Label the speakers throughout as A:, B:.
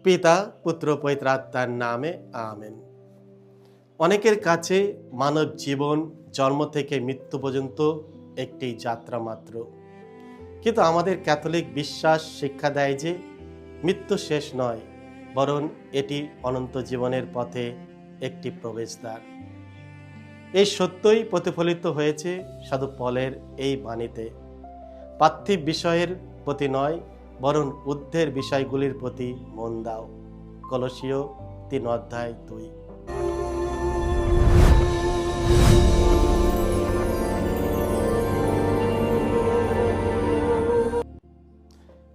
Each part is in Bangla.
A: পিতা পুত্র পবিত্র আত্মার নামে আমেন। অনেকের কাছে মানব জীবন জন্ম থেকে মৃত্যু পর্যন্ত একটি যাত্রা মাত্র, কিন্তু আমাদের ক্যাথলিক বিশ্বাস শিক্ষা দেয় যে মৃত্যু শেষ নয়, বরং এটি অনন্ত জীবনের পথে একটি প্রবেশদ্বার। এই সত্যই প্রতিফলিত হয়েছে সাধু পলের এই বাণীতে। পার্থিব বিষয়ের প্রতি নয়, বরং ঊর্ধ্বের বিষয়গুলির প্রতি মন দাও। কলসীয় 3:2।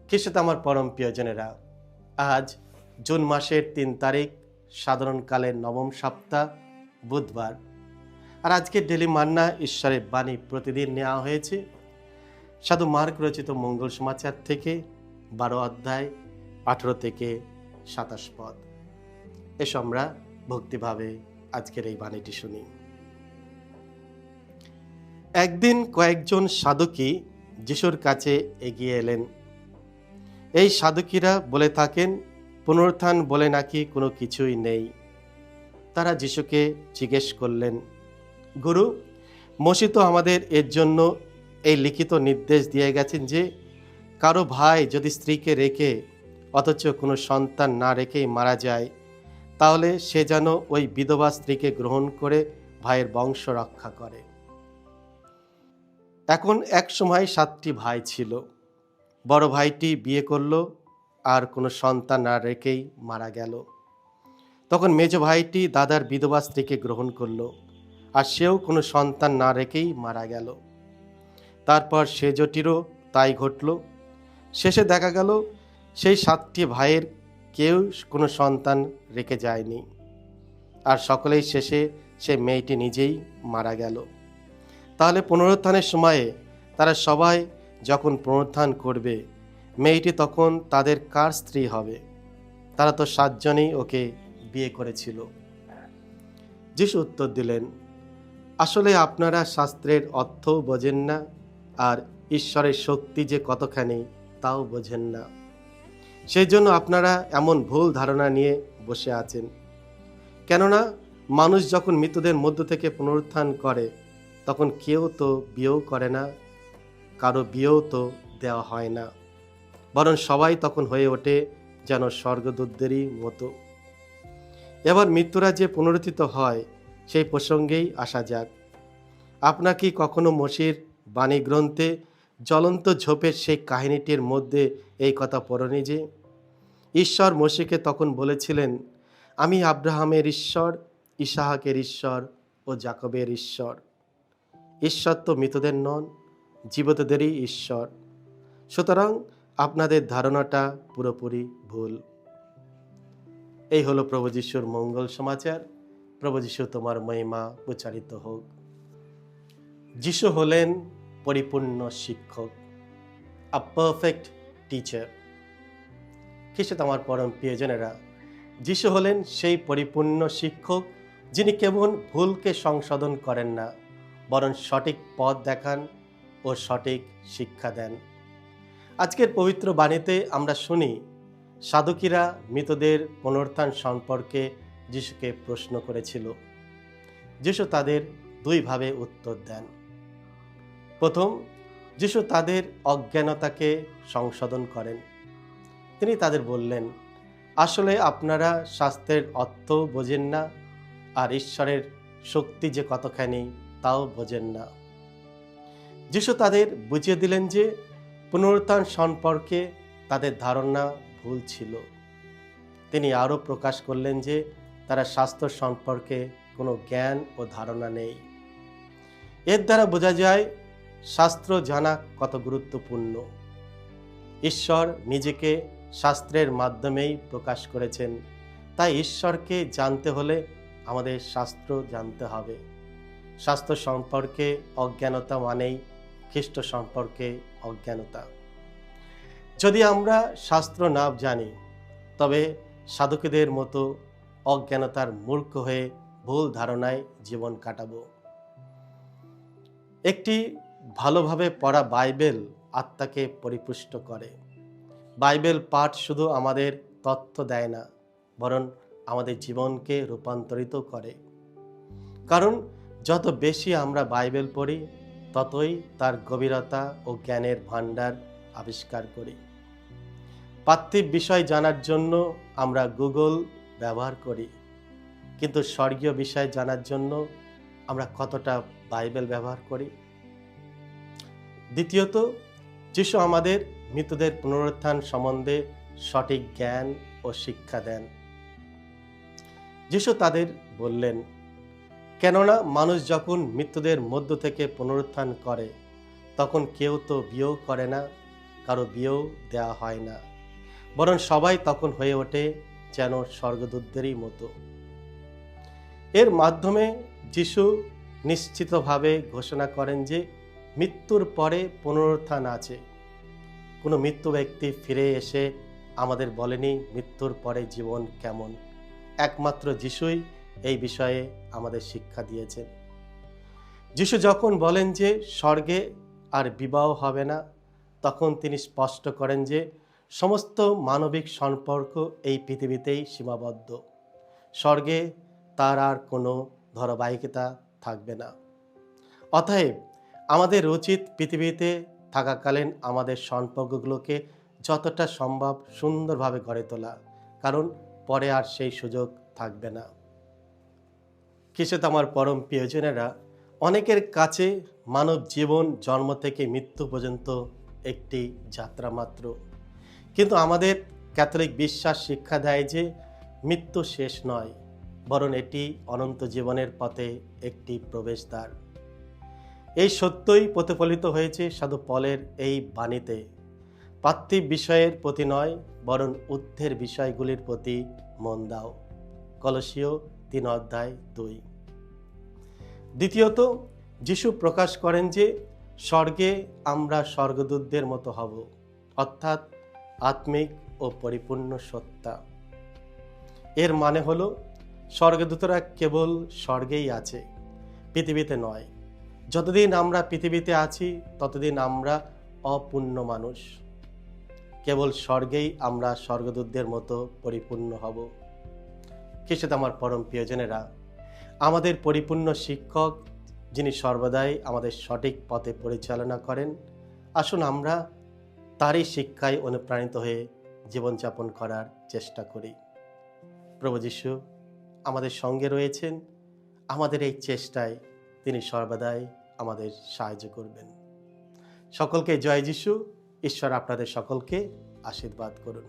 A: খ্রিস্টে আমার পরম প্রিয়জনেরা, আজ জুন মাসের 3 তারিখ, সাধারণকালের নবম সপ্তাহ, বুধবার। আর আজকে ডেলি মান্না ঈশ্বরের বাণী প্রতিদিন নেওয়া হয়েছে সাধু মার্ক রচিত মঙ্গল সমাচার থেকে 12 অধ্যায় 18 থেকে 27 পদ। এসো আমরা ভক্তিভাবে আজকের এই বাণীটি শুনি। একদিন কয়েকজন সাধুকী যিশুর কাছে এগিয়ে এলেন। এই সাধুকীরা বলে থাকেন, পুনরুত্থান বলে নাকি কোনো কিছুই নেই। তারা যিশুকে জিজ্ঞেস করলেন, গুরু, মসিহ তো আমাদের এর জন্য এই লিখিত নির্দেশ দিয়ে গেছেন যে কারো ভাই যদি স্ত্রীকে রেখে অথচ কোনো সন্তান না রেখেই মারা যায়, তাহলে সে যেন ওই বিধবা স্ত্রীকে গ্রহণ করে ভাইয়ের বংশ রক্ষা করে। এখন এক সময় 7টি ভাই ছিল। বড় ভাইটি বিয়ে করলো আর কোনো সন্তান না রেখেই মারা গেল। তখন মেজ ভাইটি দাদার বিধবা স্ত্রীকে গ্রহণ করলো, আর সেও কোনো সন্তান না রেখেই মারা গেল। তারপর সেজটিরও তাই ঘটল। শেষে দেখা গেল সেই 7টি ভাইয়ের কেউ কোনো সন্তান রেখে যায়নি, আর সকলেই শেষে সে মেয়েটি নিজেই মারা গেল। তাহলে পুনরুত্থানের সময়ে তারা সবাই যখন পুনরুত্থান করবে, মেয়েটি তখন তাদের কার স্ত্রী হবে? তারা তো 7 জনেই ওকে বিয়ে করেছিল। যিশু উত্তর দিলেন, আসলে আপনারা শাস্ত্রের অর্থও বোঝেন না, আর ঈশ্বরের শক্তি যে কতখানি তাও বোঝেন না। সেই জন্য আপনারা এমন ভুল ধারণা নিয়ে বসে আছেন। কেননা মানুষ যখন মৃতদের মধ্য থেকে পুনরুত্থান করে, তখন কেউ তো বিয়েও করে না, কারো বিয়েও তো দেওয়া হয় না, বরং সবাই তখন হয়ে ওঠে যেন স্বর্গদূতদেরই মতো। এবার মৃত্যুরা যে পুনরুত্থিত হয়, সেই প্রসঙ্গেই আসা যাক। আপনার কি কখনো মসির বাণী গ্রন্থে জ্বলন্ত ঝোপের সেই কাহিনীটির মধ্যে এই কথা পড়নি যে ঈশ্বর মসিকে তখন বলেছিলেন, আমি আব্রাহামের ঈশ্বর, ইসাহাকের ঈশ্বর ও যাকবের ঈশ্বর। ঈশ্বর তো মৃতদের নন, জীবিতদেরই ঈশ্বর। সুতরাং আপনাদের ধারণাটা পুরোপুরি ভুল। এই হলো প্রভু যিশুর মঙ্গল সমাচার। প্রভু যিশু তোমার মহিমা উচ্চারিত হোক। যিশু হলেন পরিপূর্ণ শিক্ষক, আ পারফেক্ট টিচার। খ্রিস্ট আমার পরম প্রিয়জনেরা, যিশু হলেন সেই পরিপূর্ণ শিক্ষক যিনি কেবল ভুলকে সংশোধন করেন না, বরং সঠিক পথ দেখান ও সঠিক শিক্ষা দেন। আজকের পবিত্র বাণীতে আমরা শুনি সাধুকীরা মৃতদের পুনরুত্থান সম্পর্কে যিশুকে প্রশ্ন করেছিল। যিশু তাদের 2 ভাবে উত্তর দেন। প্রথম, যিশু তাদের অজ্ঞানতাকে সংশোধন করেন। তিনি তাদের বললেন, আসলে আপনারা শাস্ত্রের অর্থ বোঝেন না, আর ঈশ্বরের শক্তি যে কতখানি তাও বোঝেন না। যিশু তাদের বুঝিয়ে দিলেন যে পুনরুত্থান সম্পর্কে তাদের ধারণা ভুল ছিল। তিনি আরও প্রকাশ করলেন যে তারা শাস্ত্র সম্পর্কে কোনো জ্ঞান ও ধারণা নেই। এর দ্বারা বোঝা যায় শাস্ত্র জানা কত গুরুত্বপূর্ণ। ঈশ্বর নিজেকে শাস্ত্রের মাধ্যমেই প্রকাশ করেছেন, তাই ঈশ্বরকে জানতে হলে আমাদের শাস্ত্র জানতে হবে। শাস্ত্র সম্পর্কে অজ্ঞানতা মানেই খ্রিস্ট সম্পর্কে অজ্ঞানতা। যদি আমরা শাস্ত্র না জানি, তবে সাধুকীদের মতো অজ্ঞানতার মূর্খ হয়ে ভুল ধারণায় জীবন কাটাবো। একটি ভালোভাবে পড়া বাইবেল আত্মাকে পরিপুষ্ট করে। বাইবেল পাঠ শুধু আমাদের তথ্য দেয় না, বরং আমাদের জীবনকে রূপান্তরিত করে। কারণ যত বেশি আমরা বাইবেল পড়ি, ততই তার গভীরতা ও জ্ঞানের ভাণ্ডার আবিষ্কার করি। পার্থিব বিষয় জানার জন্য আমরা গুগল ব্যবহার করি, কিন্তু স্বর্গীয় বিষয় জানার জন্য আমরা কতটা বাইবেল ব্যবহার করি? দ্বিতীয়ত, যিশু আমাদের মৃতদের পুনরুত্থান সম্বন্ধে সঠিক জ্ঞান ও শিক্ষা দেন। যিশু তাদের বললেন, কেননা মানুষ যখন মৃতদের মধ্য থেকে পুনরুত্থান করে, তখন কেউ তো বিয়েও করে না, কারো বিয়েও দেওয়া হয় না, বরং সবাই তখন হয়ে ওঠে যেন স্বর্গদূতদেরই মতো। এর মাধ্যমে যিশু নিশ্চিতভাবে ঘোষণা করেন যে মৃত্যুর পরে পুনরুত্থান আছে। কোনো মৃত্যু ব্যক্তি ফিরে এসে আমাদের বলেনি মৃত্যুর পরে জীবন কেমন। একমাত্র যিশুই এই বিষয়ে আমাদের শিক্ষা দিয়েছেন। যিশু যখন বলেন যে স্বর্গে আর বিবাহ হবে না, তখন তিনি স্পষ্ট করেন যে সমস্ত মানবিক সম্পর্ক এই পৃথিবীতেই সীমাবদ্ধ। স্বর্গে তার আর কোনো ধারাবাহিকতা থাকবে না। অতএব আমাদের উচিত পৃথিবীতে থাকাকালীন আমাদের সম্পর্কগুলোকে যতটা সম্ভব সুন্দরভাবে গড়ে তোলা, কারণ পরে আর সেই সুযোগ থাকবে না। খ্রিস্টে আমার পরম প্রিয়জনেরা, অনেকের কাছে মানব জীবন জন্ম থেকে মৃত্যু পর্যন্ত একটি যাত্রা মাত্র, কিন্তু আমাদের ক্যাথলিক বিশ্বাস শিক্ষা দেয় যে মৃত্যু শেষ নয়, বরং এটি অনন্ত জীবনের পথে একটি প্রবেশদ্বার। এই সত্যই প্রতিফলিত হয়েছে সাধু পলের এই বাণীতে, পার্থিব বিষয়ের প্রতি নয়, বরং ঊর্ধ্বের বিষয়গুলির প্রতি মন দাও। কলসীয় 3:2। দ্বিতীয়ত, যিশু প্রকাশ করেন যে স্বর্গে আমরা স্বর্গদূতদের মতো হব, অর্থাৎ আত্মিক ও পরিপূর্ণ সত্তা। এর মানে হলো স্বর্গদূতরা কেবল স্বর্গেই আছে, পৃথিবীতে নয়। যতদিন আমরা পৃথিবীতে আছি ততদিন আমরা অপূর্ণ মানুষ। কেবল স্বর্গেই আমরা স্বর্গদূতদের মতো পরিপূর্ণ হব। খ্রিস্টে আমার পরম প্রিয়জনেরা, আমাদের পরিপূর্ণ শিক্ষক, যিনি সর্বদাই আমাদের সঠিক পথে পরিচালনা করেন, আসুন আমরা তারই শিক্ষায় অনুপ্রাণিত হয়ে জীবনযাপন করার চেষ্টা করি। প্রভু যীশু আমাদের সঙ্গে রয়েছেন। আমাদের এই চেষ্টায় তিনি সর্বদাই আমাদের সাহায্য করবেন। সকলকে জয় যীশু। ঈশ্বর আপনাদের সকলকে আশীর্বাদ করুন।